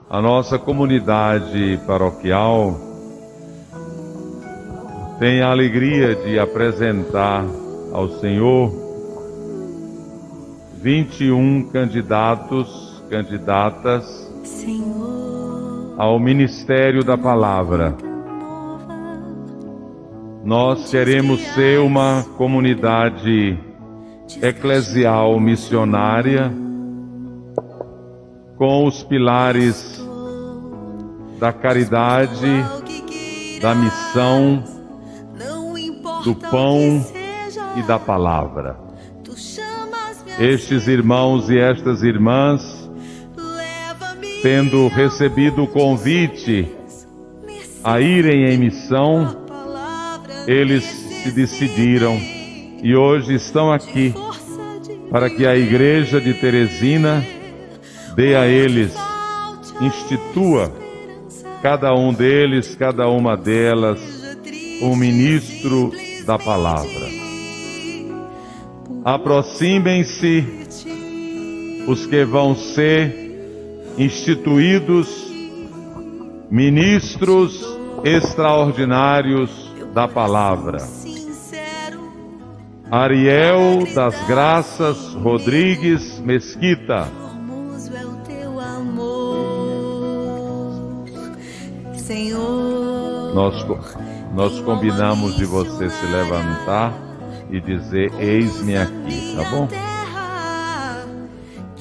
A nossa comunidade paroquial tem a alegria de apresentar ao Senhor 21 candidatas ao ministério da palavra. Nós queremos ser uma comunidade eclesial missionária com os pilares da caridade, da missão, do pão e da palavra. Estes irmãos e estas irmãs, tendo recebido o convite a irem em missão, eles se decidiram e hoje estão aqui para que a Igreja de Teresina dê a eles, institua cada um deles, cada uma delas, um ministro da palavra. Aproximem-se os que vão ser instituídos ministros extraordinários da palavra. Ariel das Graças Rodrigues Mesquita. Nós combinamos de você se levantar e dizer: eis-me aqui, tá bom?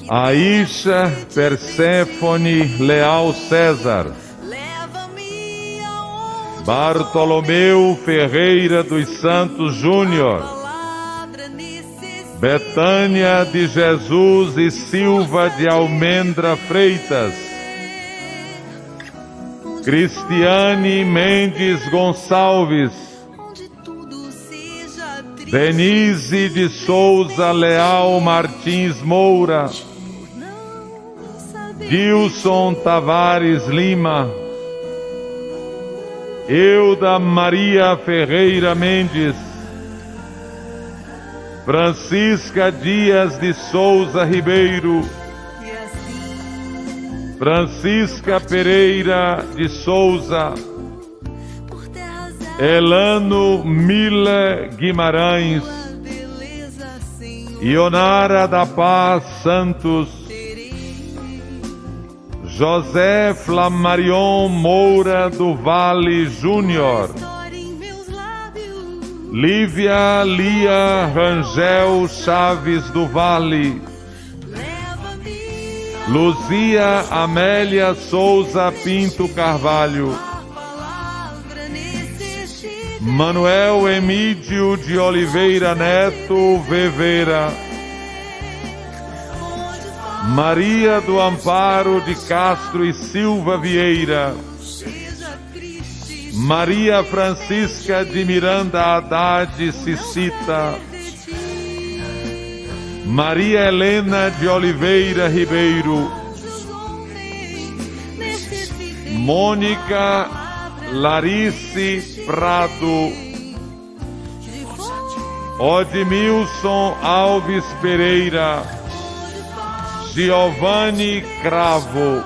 Aisha Perséfone Leal César. Bartolomeu Ferreira dos Santos Júnior. Betânia de Jesus e Silva de Almendra Freitas. Cristiane Mendes Gonçalves. Denise de Souza Leal Martins Moura. Gilson Tavares Lima. Euda Maria Ferreira Mendes. Francisca Dias de Souza Ribeiro. Francisca Pereira de Souza. Elano Mila Guimarães. Ionara da Paz Santos. José Flamarion Moura do Vale Júnior. Lívia Lia Rangel Chaves do Vale. Luzia Amélia Souza Pinto Carvalho. Manuel Emídio de Oliveira Neto Veveira. Maria do Amparo de Castro e Silva Vieira. Maria Francisca de Miranda Haddad Cicita. Maria Helena de Oliveira Ribeiro. Mônica Larice Prado. Odmilson Alves Pereira. Giovanni Cravo.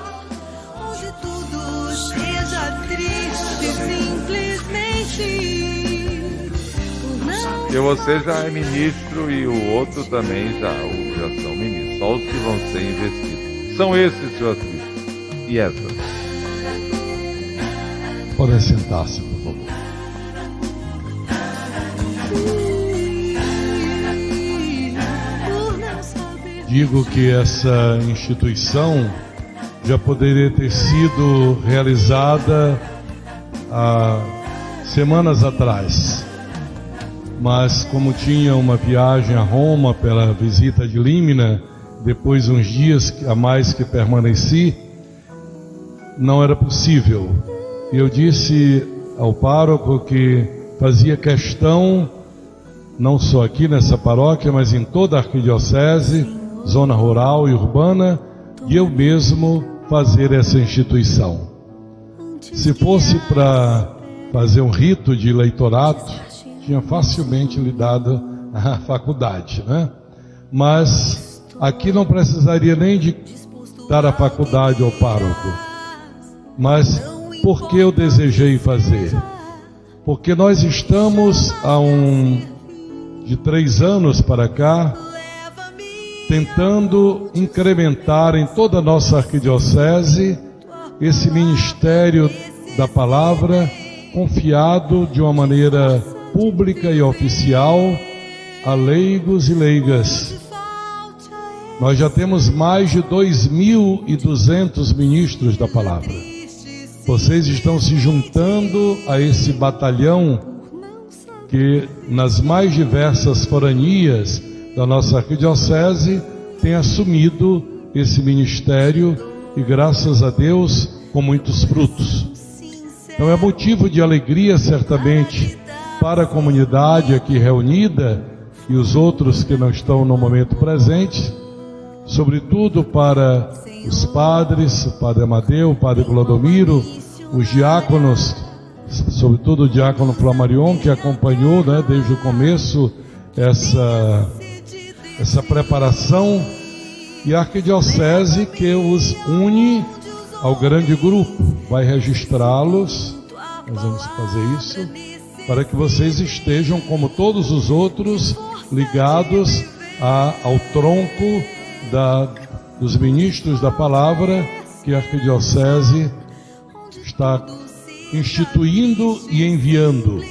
Porque você já é ministro e o outro também já são ministros. Só os que vão ser investidos. São esses, senhor Cristo. E essas. Podem sentar-se, por favor. Digo que essa instituição já poderia ter sido realizada há semanas atrás. Mas como tinha uma viagem a Roma pela visita de Límina, depois uns dias a mais que permaneci, não era possível. Eu disse ao pároco que fazia questão, não só aqui nessa paróquia, mas em toda a arquidiocese, zona rural e urbana, de eu mesmo fazer essa instituição. Se fosse para fazer um rito de leitorato, tinha facilmente lhe dado a faculdade, né? Mas aqui não precisaria nem de dar a faculdade ao pároco. Mas por que eu desejei fazer? Porque nós estamos de 3 anos para cá, tentando incrementar em toda a nossa arquidiocese esse ministério da palavra, confiado de uma maneira pública e oficial a leigos e leigas. Nós já temos mais de 2.200 ministros da palavra. Vocês estão se juntando a esse batalhão que nas mais diversas foranias da nossa arquidiocese tem assumido esse ministério e, graças a Deus, com muitos frutos. Então é motivo de alegria, certamente, para a comunidade aqui reunida e os outros que não estão no momento presente, sobretudo para os padres, o Padre Amadeu, o Padre Clodomiro, os diáconos, sobretudo o diácono Flamarion, que acompanhou, desde o começo essa preparação, e a arquidiocese que os une ao grande grupo. Vai registrá-los, nós vamos fazer isso, para que vocês estejam, como todos os outros, ligados ao tronco dos ministros da palavra que a arquidiocese está instituindo e enviando.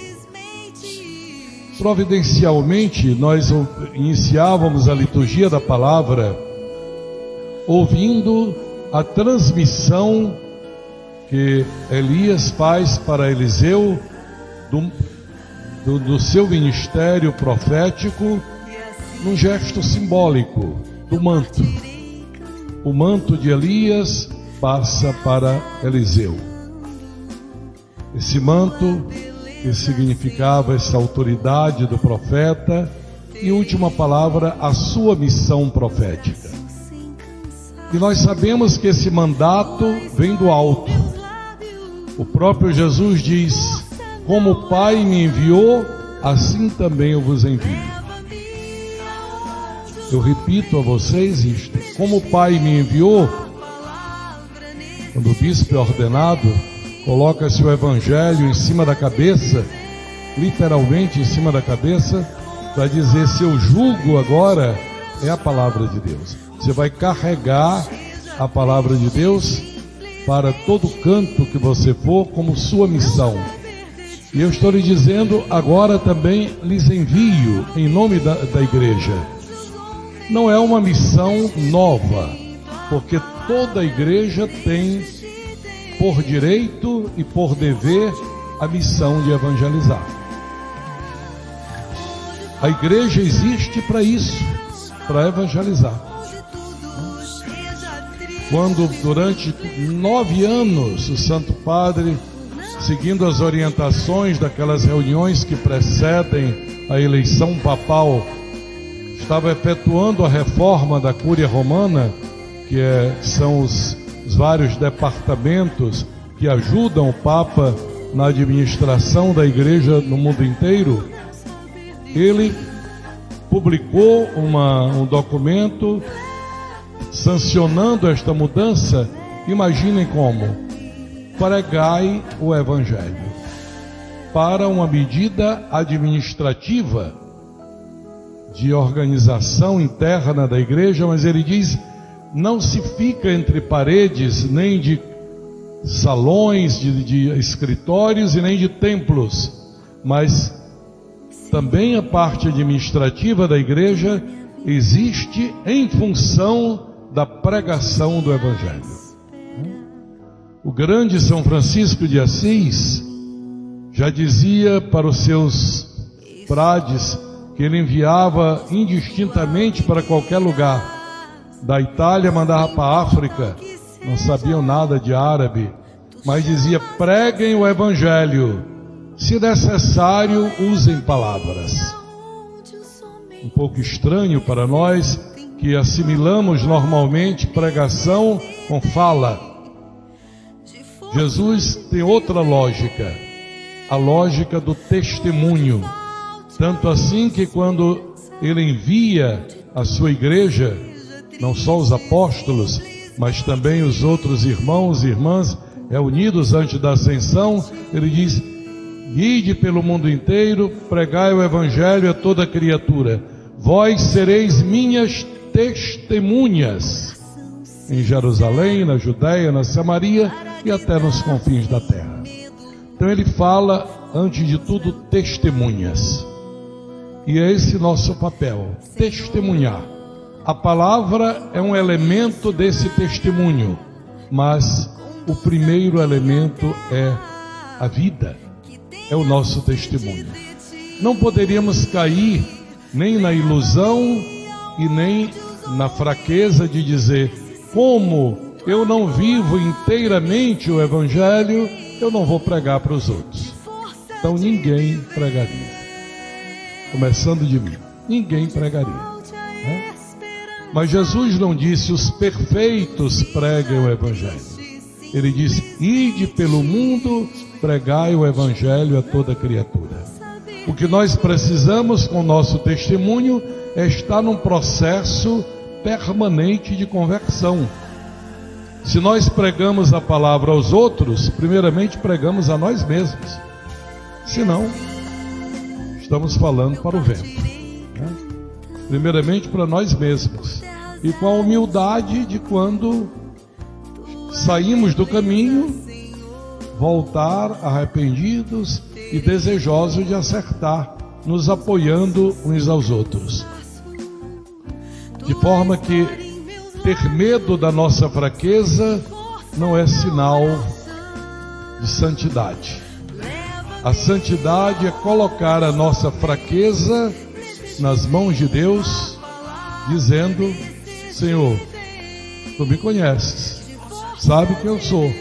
Providencialmente, nós iniciávamos a liturgia da palavra ouvindo a transmissão que Elias faz para Eliseu do seu ministério profético, num gesto simbólico do manto. O manto de Elias passa para Eliseu. Esse manto que significava essa autoridade do profeta e, última palavra, a sua missão profética. E nós sabemos que esse mandato vem do alto. O próprio Jesus diz: como o Pai me enviou, assim também eu vos envio. Eu repito a vocês isto: como o Pai me enviou. Quando o bispo é ordenado, coloca-se o evangelho em cima da cabeça, literalmente em cima da cabeça, para dizer: seu jugo agora é a palavra de Deus. Você vai carregar a palavra de Deus para todo canto que você for, como sua missão. E eu estou lhe dizendo, agora também lhes envio em nome da igreja. Não é uma missão nova, porque toda a igreja tem por direito e por dever a missão de evangelizar. A igreja existe para isso, para evangelizar. Quando durante 9 anos o Santo Padre, seguindo as orientações daquelas reuniões que precedem a eleição papal, estava efetuando a reforma da Cúria Romana, que são os vários departamentos que ajudam o Papa na administração da igreja no mundo inteiro, ele publicou um documento sancionando esta mudança. Imaginem como: pregai o evangelho, para uma medida administrativa de organização interna da igreja, mas ele diz: não se fica entre paredes, nem de salões, de escritórios e nem de templos, mas também a parte administrativa da igreja existe em função da pregação do evangelho. O grande São Francisco de Assis já dizia para os seus frades que ele enviava indistintamente para qualquer lugar. Da Itália mandava para a África, não sabiam nada de árabe, mas dizia: preguem o evangelho, se necessário usem palavras. Um pouco estranho para nós, que assimilamos normalmente pregação com fala. Jesus tem outra lógica, a lógica do testemunho. Tanto assim que quando ele envia a sua igreja, não só os apóstolos, mas também os outros irmãos e irmãs, reunidos antes da ascensão, ele diz: ide pelo mundo inteiro, pregai o evangelho a toda criatura. Vós sereis minhas testemunhas em Jerusalém, na Judéia, na Samaria e até nos confins da terra. Então ele fala, antes de tudo, testemunhas. E é esse nosso papel, testemunhar. A palavra é um elemento desse testemunho, mas o primeiro elemento é a vida, é o nosso testemunho. Não poderíamos cair nem na ilusão e nem na fraqueza de dizer: como eu não vivo inteiramente o Evangelho, eu não vou pregar para os outros. Então ninguém pregaria. Começando de mim, ninguém pregaria, né? Mas Jesus não disse: os perfeitos preguem o Evangelho. Ele disse: ide pelo mundo, pregai o Evangelho a toda criatura. O que nós precisamos com o nosso testemunho é estar num processo permanente de conversão. Se nós pregamos a palavra aos outros, primeiramente pregamos a nós mesmos. Senão, estamos falando para o vento, né? Primeiramente para nós mesmos. E com a humildade de quando saímos do caminho, voltar arrependidos e desejosos de acertar, nos apoiando uns aos outros. De forma que ter medo da nossa fraqueza não é sinal de santidade. A santidade é colocar a nossa fraqueza nas mãos de Deus, dizendo: Senhor, tu me conheces, sabe quem eu sou.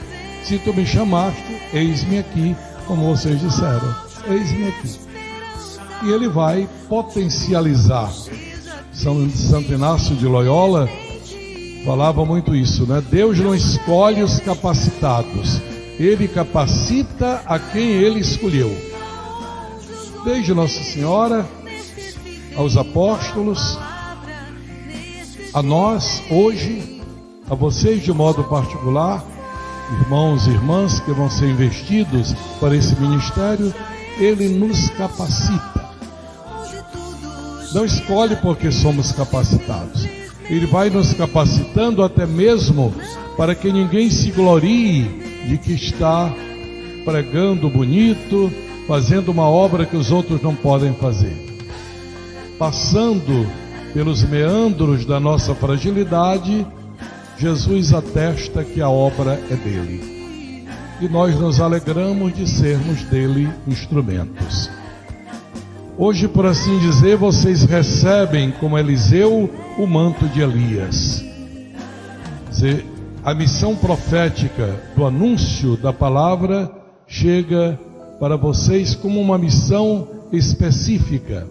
Se tu me chamaste, eis-me aqui, como vocês disseram, eis-me aqui. E ele vai potencializar. Santo Inácio de Loyola falava muito isso, né? Deus não escolhe os capacitados, Ele capacita a quem Ele escolheu. Desde Nossa Senhora, aos apóstolos, a nós hoje, a vocês de modo particular, irmãos e irmãs que vão ser investidos para esse ministério, Ele nos capacita. Não escolhe porque somos capacitados. Ele vai nos capacitando até mesmo para que ninguém se glorie de que está pregando bonito, fazendo uma obra que os outros não podem fazer. Passando pelos meandros da nossa fragilidade, Jesus atesta que a obra é dele. E nós nos alegramos de sermos dele instrumentos. Hoje, por assim dizer, vocês recebem, como Eliseu, o manto de Elias. A missão profética do anúncio da palavra chega para vocês como uma missão específica,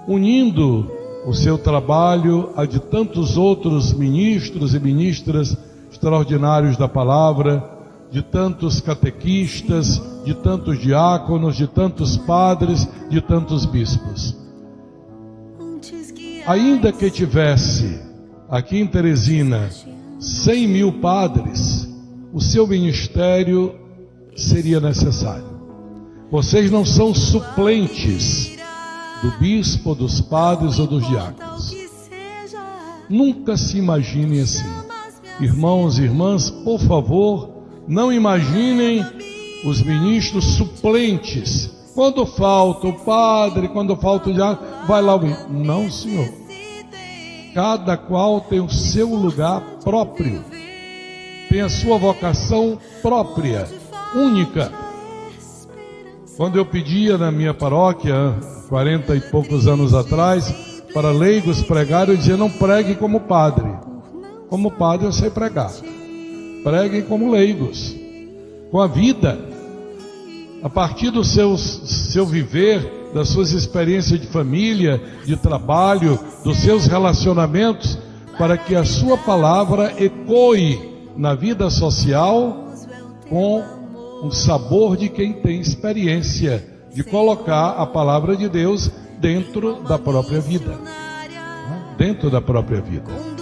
unindo o seu trabalho a de tantos outros ministros e ministras extraordinários da palavra, de tantos catequistas, de tantos diáconos, de tantos padres, de tantos bispos. Ainda que tivesse aqui em Teresina 100 mil padres, o seu ministério seria necessário. Vocês não são suplentes do bispo, dos padres ou dos diáconos. Nunca se imaginem assim. Irmãos e irmãs, por favor, não imaginem os ministros suplentes. Quando falta o padre, quando falta o diácono, vai lá o ministro. Não, senhor. Cada qual tem o seu lugar próprio. Tem a sua vocação própria, única. Quando eu pedia na minha paróquia, 40 e poucos anos atrás, para leigos pregar, eu dizia: não pregue como padre. Como padre eu sei pregar. Preguem como leigos, com a vida, a partir do seu viver, das suas experiências de família, de trabalho, dos seus relacionamentos, para que a sua palavra ecoe na vida social com o sabor de quem tem experiência de colocar a palavra de Deus dentro da própria vida. Dentro da própria vida.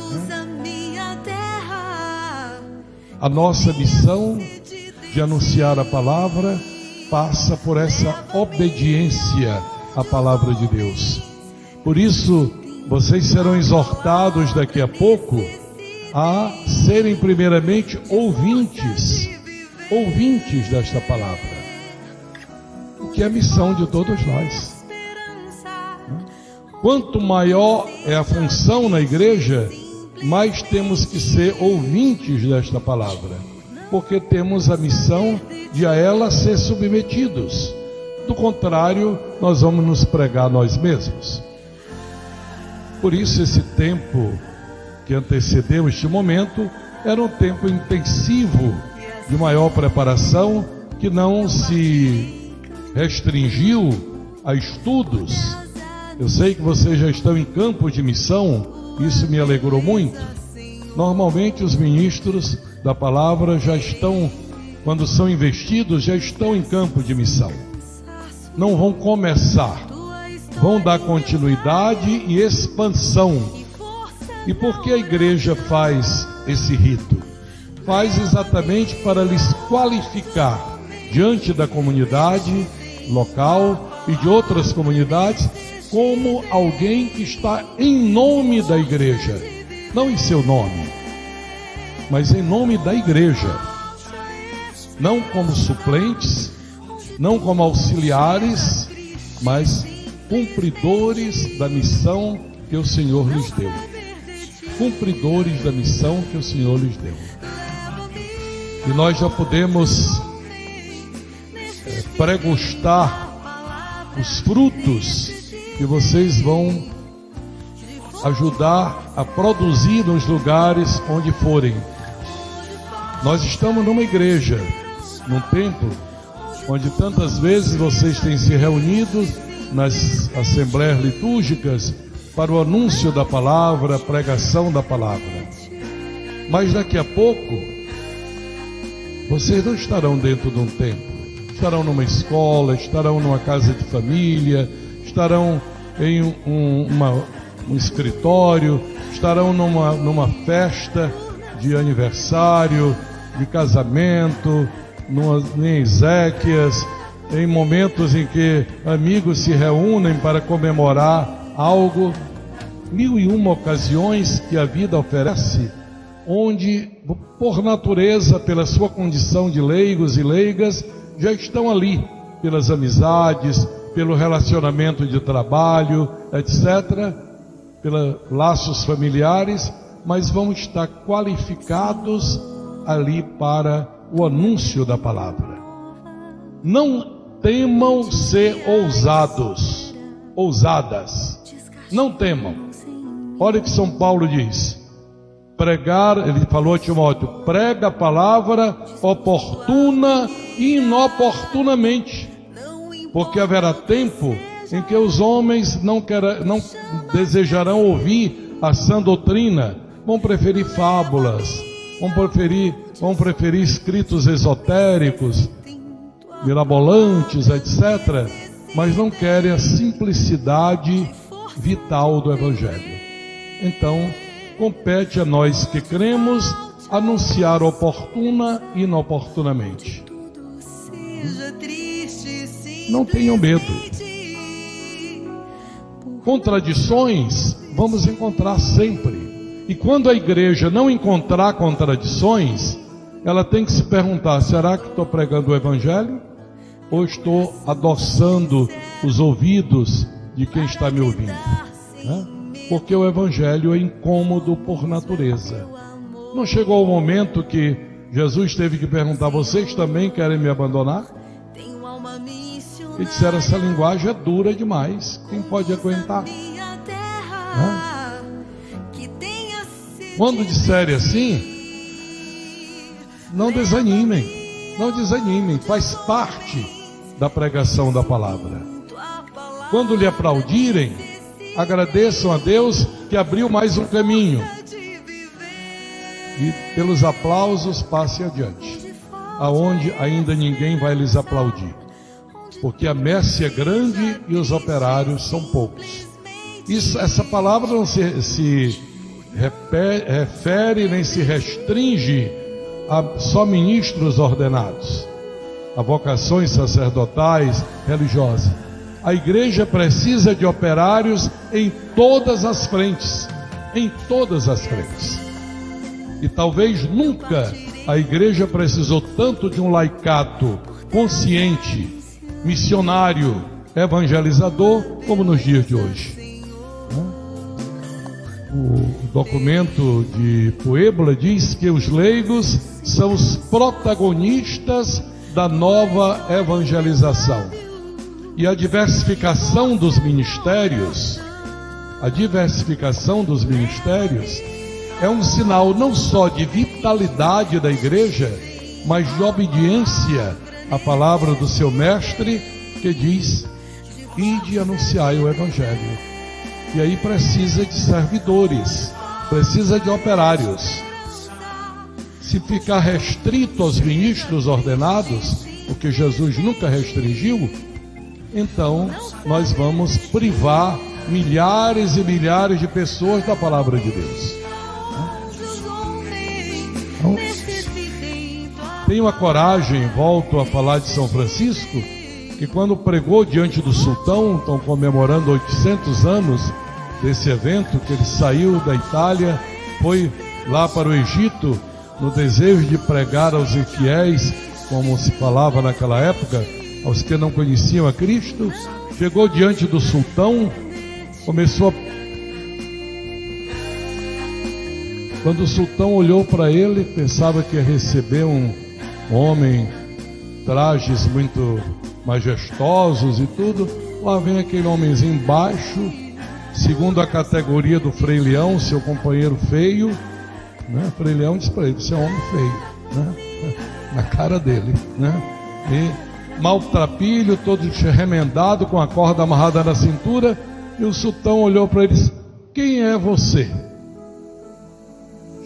A nossa missão de anunciar a palavra passa por essa obediência à palavra de Deus. Por isso, vocês serão exortados daqui a pouco a serem primeiramente ouvintes desta palavra, o que é a missão de todos nós. Quanto maior é a função na igreja, mais temos que ser ouvintes desta palavra, porque temos a missão de a ela ser submetidos. Do contrário, nós vamos nos pregar nós mesmos. Por isso, esse tempo que antecedeu este momento era um tempo intensivo de maior preparação, que não se restringiu a estudos. Eu sei que vocês já estão em campo de missão, isso me alegrou muito. Normalmente os ministros da palavra já estão, quando são investidos, já estão em campo de missão. Não vão começar, vão dar continuidade e expansão. E por que a igreja faz esse rito? Faz exatamente para lhes qualificar diante da comunidade local e de outras comunidades como alguém que está em nome da igreja, não em seu nome, mas em nome da igreja, não como suplentes, não como auxiliares, mas cumpridores da missão que o Senhor lhes deu. Cumpridores da missão que o Senhor lhes deu. E nós já podemos pregustar os frutos que vocês vão ajudar a produzir nos lugares onde forem. Nós estamos numa igreja, num templo, onde tantas vezes vocês têm se reunido nas assembleias litúrgicas para o anúncio da palavra, a pregação da palavra. Mas daqui a pouco, vocês não estarão dentro de um templo, estarão numa escola, estarão numa casa de família, estarão em um escritório, estarão numa festa de aniversário, de casamento, em exéquias, em momentos em que amigos se reúnem para comemorar algo, 1001 ocasiões que a vida oferece, onde, por natureza, pela sua condição de leigos e leigas, já estão ali, pelas amizades, pelo relacionamento de trabalho, etc., pelos laços familiares, mas vão estar qualificados ali para o anúncio da palavra. Não temam ser ousadas, não temam. Olha o que São Paulo diz: pregar, ele falou a Timóteo, prega a palavra oportuna e inoportunamente, porque haverá tempo em que os homens não desejarão ouvir a sã doutrina, vão preferir fábulas, vão preferir escritos esotéricos, mirabolantes, etc., mas não querem a simplicidade vital do Evangelho. Então, compete a nós que cremos anunciar oportuna e inoportunamente. Não tenham medo. Contradições vamos encontrar sempre. E quando a igreja não encontrar contradições, ela tem que se perguntar: será que estou pregando o Evangelho? Ou estou adoçando os ouvidos de quem está me ouvindo? Porque o Evangelho é incômodo por natureza. Não chegou o momento que Jesus teve que perguntar: vocês também querem me abandonar? E disseram: essa linguagem é dura demais, quem pode aguentar? Quando disserem assim, não desanimem, faz parte da pregação da palavra. Quando lhe aplaudirem, agradeçam a Deus que abriu mais um caminho, e pelos aplausos passem adiante, aonde ainda ninguém vai lhes aplaudir, porque a messe é grande e os operários são poucos. Essa palavra não se refere nem se restringe só ministros ordenados, a vocações sacerdotais, religiosas. A igreja precisa de operários em todas as frentes, em todas as frentes. E talvez nunca a igreja precisou tanto de um laicato consciente, missionário, evangelizador, como nos dias de hoje. O documento de Puebla diz que os leigos são os protagonistas da nova evangelização. E a diversificação dos ministérios, é um sinal não só de vitalidade da igreja, mas de obediência à palavra do seu mestre, que diz: ide e anunciai o evangelho. E aí precisa de servidores, precisa de operários. Se ficar restrito aos ministros ordenados, o que Jesus nunca restringiu, então nós vamos privar milhares e milhares de pessoas da palavra de Deus. Então, tenho a coragem, volto a falar de São Francisco, que quando pregou diante do sultão, estão comemorando 800 anos desse evento, que ele saiu da Itália, foi lá para o Egito, no desejo de pregar aos infiéis, como se falava naquela época, aos que não conheciam a Cristo. Chegou diante do sultão, começou a... Quando o sultão olhou para ele, pensava que ia receber um homem, trajes muito majestosos e tudo. Lá vem aquele homenzinho baixo, segundo a categoria do Frei Leão, seu companheiro feio, né? Frei Leão disse para ele: você é um homem feio, né? Na cara dele, né? E maltrapilho, todo remendado, com a corda amarrada na cintura. E o sultão olhou para ele e disse: quem é você?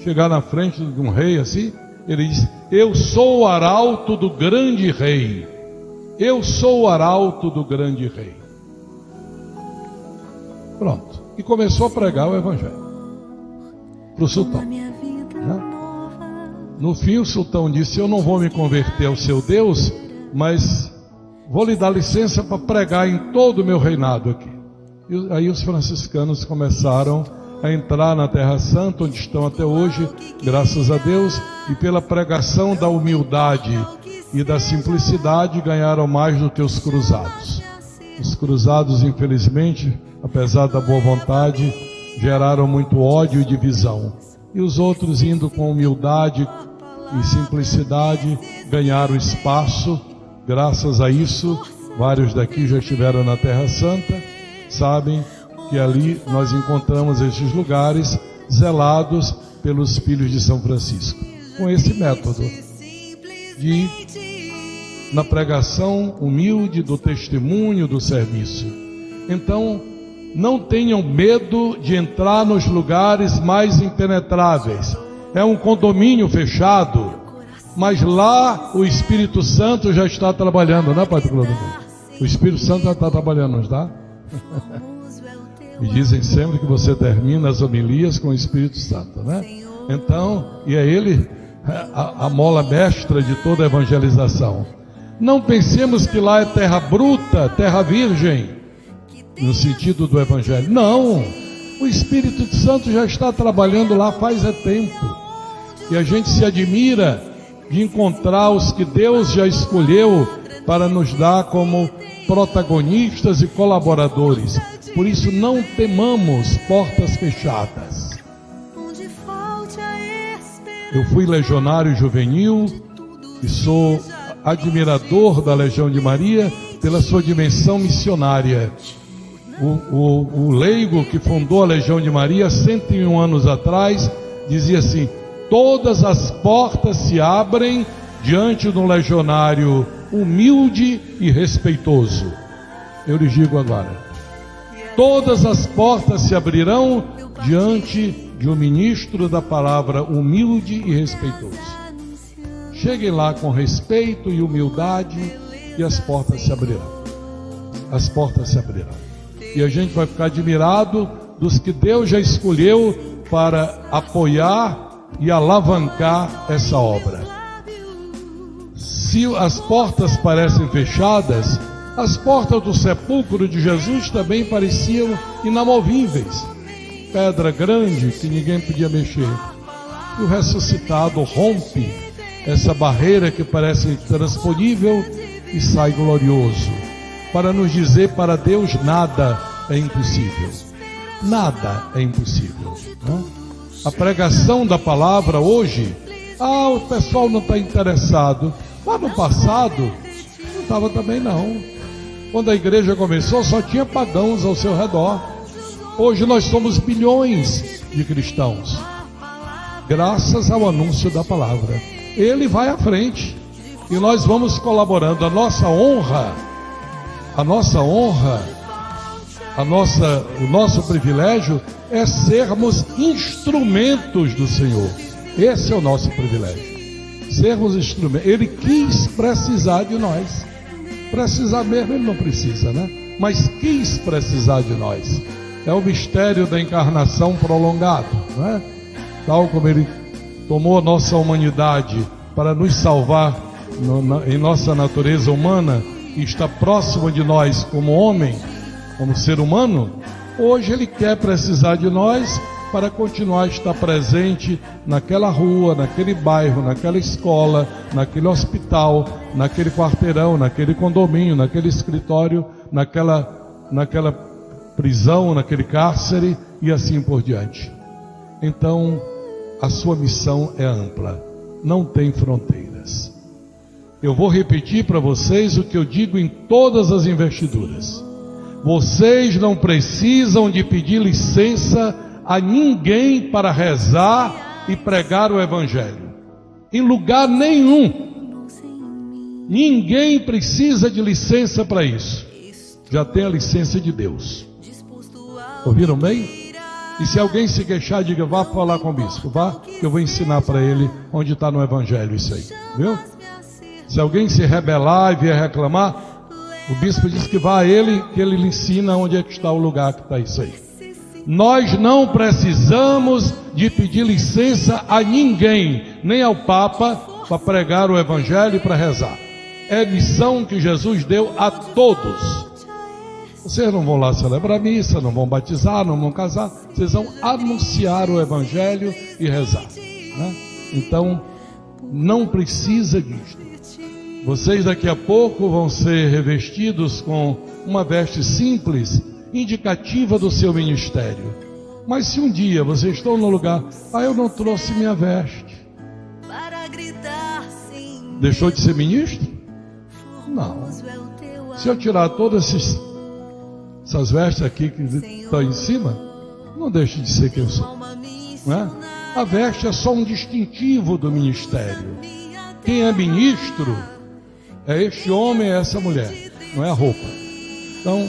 Chegar na frente de um rei assim, ele disse: eu sou o arauto do grande rei. Eu sou o arauto do grande rei. Pronto. E começou a pregar o evangelho para o sultão. No fim, o sultão disse: eu não vou me converter ao seu Deus, mas vou lhe dar licença para pregar em todo o meu reinado aqui. E aí os franciscanos começaram a entrar na Terra Santa, onde estão até hoje, graças a Deus, e pela pregação da humildade e da simplicidade ganharam mais do que os cruzados. Os cruzados, infelizmente, apesar da boa vontade, geraram muito ódio e divisão. E os outros, indo com humildade e simplicidade, ganharam espaço. Graças a isso, vários daqui já estiveram na Terra Santa, sabem que ali nós encontramos esses lugares zelados pelos filhos de São Francisco, com esse método de, na pregação humilde, do testemunho, do serviço. Então, não tenham medo de entrar nos lugares mais impenetráveis. É um condomínio fechado, mas lá o Espírito Santo já está trabalhando, né, Padre Clodomiro? O Espírito Santo já está trabalhando, não está? E dizem sempre que você termina as homilias com o Espírito Santo, né? Então, e é ele a mola mestra de toda a evangelização. Não pensemos que lá é terra bruta, terra virgem, no sentido do evangelho. Não, o Espírito Santo já está trabalhando lá faz tempo. E a gente se admira de encontrar os que Deus já escolheu para nos dar como protagonistas e colaboradores. Por isso não temamos portas fechadas. Eu fui legionário juvenil e sou admirador da Legião de Maria pela sua dimensão missionária. O leigo que fundou a Legião de Maria 101 anos atrás dizia assim: todas as portas se abrem diante de um legionário humilde e respeitoso. Eu lhes digo agora: todas as portas se abrirão diante de um ministro da palavra humilde e respeitoso. Cheguem lá com respeito e humildade e as portas se abrirão. As portas se abrirão. E a gente vai ficar admirado dos que Deus já escolheu para apoiar e alavancar essa obra. Se as portas parecem fechadas, as portas do sepulcro de Jesus também pareciam inamovíveis. Pedra grande que ninguém podia mexer. E o ressuscitado rompe essa barreira que parece intransponível e sai glorioso, para nos dizer: para Deus nada é impossível. Nada é impossível, não? A pregação da palavra hoje, o pessoal não está interessado. Lá no passado, não estava também não. Quando a igreja começou, só tinha pagãos ao seu redor. Hoje nós somos bilhões de cristãos, graças ao anúncio da palavra. Ele vai à frente e nós vamos colaborando. O nosso privilégio é sermos instrumentos do Senhor. Esse é o nosso privilégio, sermos instrumentos. Ele quis precisar de nós. Precisar mesmo ele não precisa, né? Mas quis precisar de nós. É o mistério da encarnação prolongado, né? Tal como ele tomou a nossa humanidade para nos salvar em nossa natureza humana, que está próximo de nós como homem, como ser humano. Hoje ele quer precisar de nós para continuar a estar presente naquela rua, naquele bairro, naquela escola, naquele hospital, naquele quarteirão, naquele condomínio, naquele escritório, naquela prisão, naquele cárcere e assim por diante. Então, a sua missão é ampla, não tem fronteiras. Eu vou repetir para vocês o que eu digo em todas as investiduras. Vocês não precisam de pedir licença a ninguém para rezar e pregar o Evangelho. Em lugar nenhum. Ninguém precisa de licença para isso. Já tem a licença de Deus. Ouviram bem? E se alguém se queixar, diga: vá falar com o bispo, vá, que eu vou ensinar para ele onde está no Evangelho isso aí. Viu? Se alguém se rebelar e vier reclamar, o bispo diz que vá a ele, que ele lhe ensina onde é que está o lugar que está isso aí. Nós não precisamos de pedir licença a ninguém, nem ao Papa, para pregar o Evangelho e para rezar. É missão que Jesus deu a todos. Vocês não vão lá celebrar missa, não vão batizar, não vão casar. Vocês vão anunciar o Evangelho e rezar, né? Então, não precisa disso. Vocês daqui a pouco vão ser revestidos com uma veste simples, indicativa do seu ministério. Mas se um dia vocês estão no lugar: eu não trouxe minha veste, deixou de ser ministro? Não. Se eu tirar todas essas vestes aqui que estão em cima, não deixe de ser quem eu sou, não é? A veste é só um distintivo do ministério. Quem é ministro é este homem, é essa mulher, não é a roupa. Então,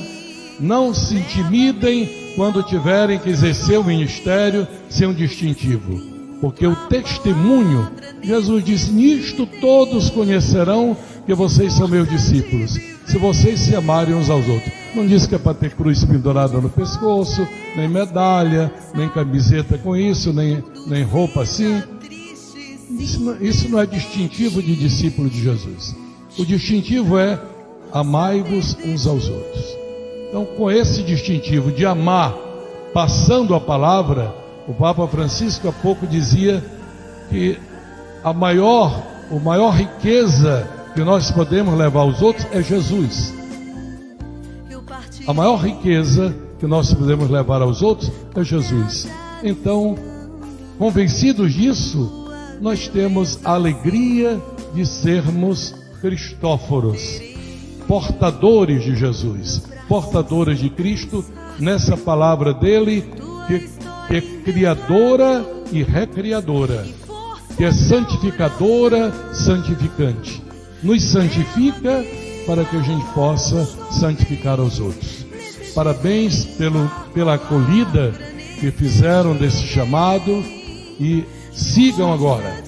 não se intimidem quando tiverem que exercer o ministério sem um distintivo, porque o testemunho, Jesus disse: nisto todos conhecerão que vocês são meus discípulos, se vocês se amarem uns aos outros. Não diz que é para ter cruz pendurada no pescoço, nem medalha, nem camiseta com isso, nem roupa assim. Isso não é distintivo de discípulo de Jesus. O distintivo é: amai-vos uns aos outros. Então, com esse distintivo de amar, passando a palavra, o Papa Francisco há pouco dizia que a maior riqueza que nós podemos levar aos outros é Jesus. A maior riqueza que nós podemos levar aos outros é Jesus. Então, convencidos disso, nós temos a alegria de sermos Cristóforos, portadores de Jesus, portadores de Cristo, nessa palavra dele, que é criadora e recriadora, que é santificadora, santificante. Nos santifica para que a gente possa santificar aos outros. Parabéns pela acolhida que fizeram desse chamado, e sigam agora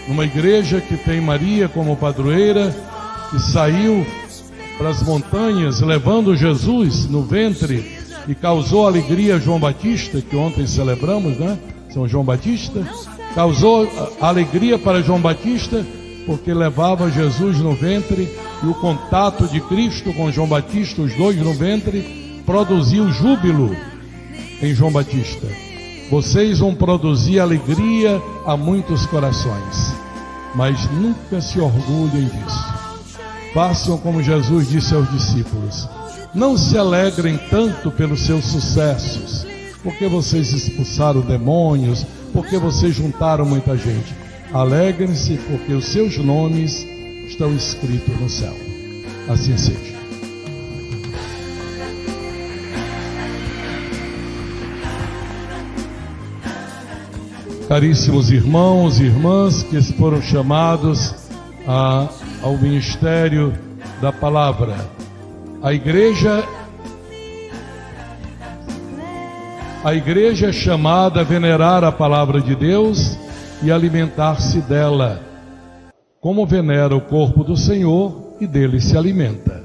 numa igreja que tem Maria como padroeira, que saiu para as montanhas levando Jesus no ventre e causou alegria a João Batista, que ontem celebramos, né? São João Batista. causou alegria para João Batista, porque levava Jesus no ventre, e o contato de Cristo com João Batista, os dois no ventre, produziu júbilo em João Batista. Vocês vão produzir alegria a muitos corações, mas nunca se orgulhem disso. Façam como Jesus disse aos discípulos: não se alegrem tanto pelos seus sucessos, porque vocês expulsaram demônios, porque vocês juntaram muita gente. Alegrem-se porque os seus nomes estão escritos no céu. Assim seja. Caríssimos irmãos e irmãs que foram chamados ao ministério da palavra, a igreja é chamada a venerar a palavra de Deus e alimentar-se dela, como venera o corpo do Senhor e dele se alimenta.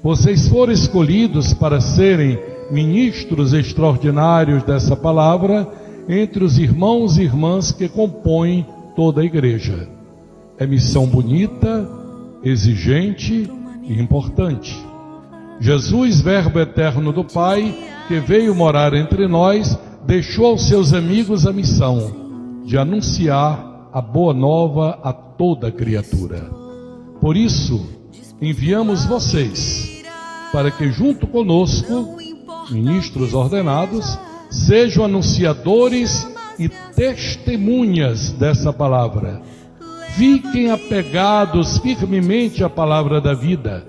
Vocês foram escolhidos para serem ministros extraordinários dessa palavra entre os irmãos e irmãs que compõem toda a igreja. É missão bonita, exigente e importante. Jesus, Verbo eterno do Pai, que veio morar entre nós, deixou aos seus amigos a missão de anunciar a boa nova a toda criatura. Por isso, enviamos vocês, para que junto conosco, ministros ordenados, sejam anunciadores e testemunhas dessa palavra. Fiquem apegados firmemente à palavra da vida.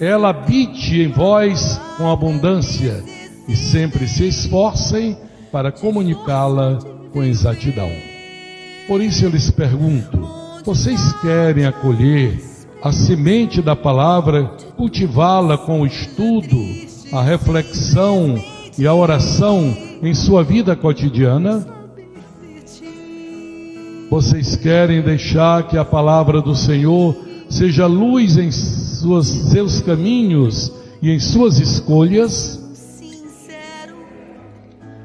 Ela habite em vós com abundância e sempre se esforcem para comunicá-la com exatidão. Por isso eu lhes pergunto: vocês querem acolher a semente da palavra, cultivá-la com o estudo, a reflexão e a oração em sua vida cotidiana? Vocês querem deixar que a palavra do Senhor seja luz em seus caminhos e em suas escolhas?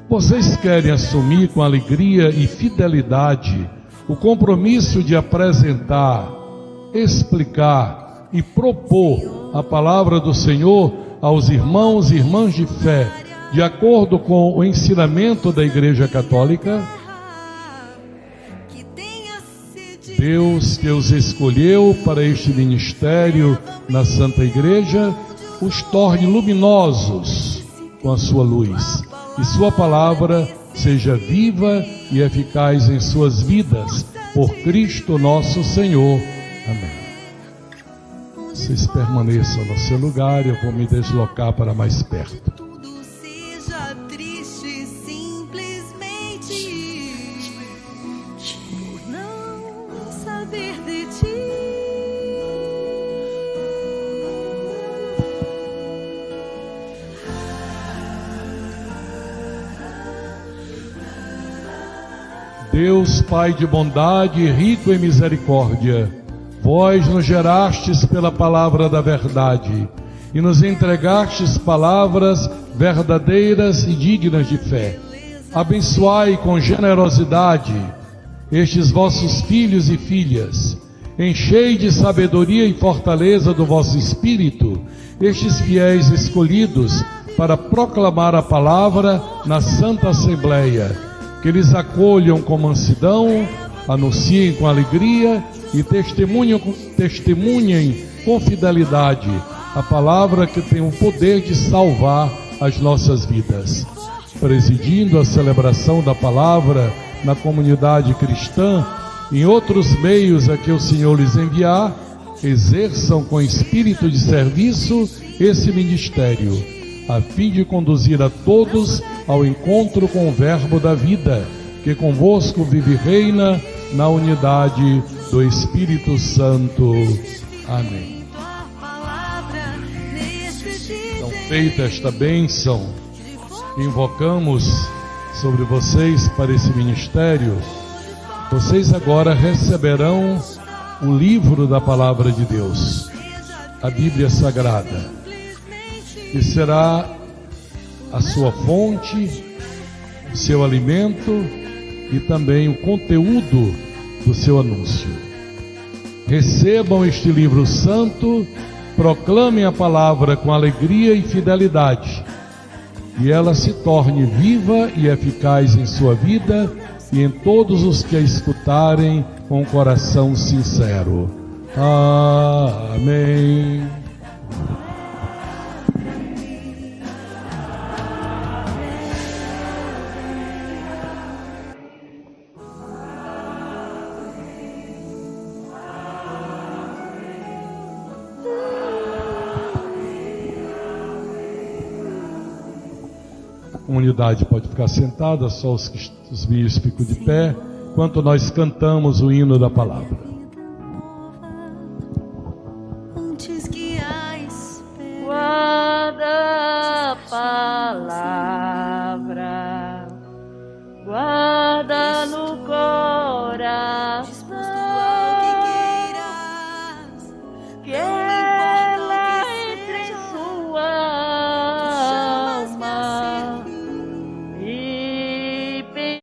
Vocês querem assumir com alegria e fidelidade o compromisso de apresentar, explicar e propor a palavra do Senhor aos irmãos e irmãs de fé, de acordo com o ensinamento da Igreja Católica? Deus, que os escolheu para este ministério na Santa Igreja, os torne luminosos com a sua luz, e sua palavra seja viva e eficaz em suas vidas, por Cristo nosso Senhor. Amém. Vocês permaneçam no seu lugar, eu vou me deslocar para mais perto. Tudo seja triste simplesmente por não saber de ti. Deus, Pai de bondade e rico em misericórdia, vós nos gerastes pela palavra da verdade e nos entregastes palavras verdadeiras e dignas de fé. Abençoai com generosidade estes vossos filhos e filhas. Enchei de sabedoria e fortaleza do vosso Espírito estes fiéis escolhidos para proclamar a palavra na Santa Assembleia. Que eles acolham com mansidão, anunciem com alegria e testemunhem com fidelidade a palavra que tem o poder de salvar as nossas vidas. Presidindo a celebração da palavra na comunidade cristã e em outros meios a que o Senhor lhes enviar, exerçam com espírito de serviço esse ministério, a fim de conduzir a todos ao encontro com o Verbo da vida, que convosco vive e reina na unidade do Espírito Santo. Amém. Então, feita esta bênção, invocamos sobre vocês para esse ministério, vocês agora receberão o livro da Palavra de Deus, a Bíblia Sagrada, que será a sua fonte, o seu alimento e também o conteúdo do seu anúncio. Recebam este livro santo, proclamem a palavra com alegria e fidelidade, e ela se torne viva e eficaz em sua vida e em todos os que a escutarem com um coração sincero. Amém. A comunidade pode ficar sentada, só os bichos ficam de pé, enquanto nós cantamos o hino da palavra. Antes que a espera Guarda a palavra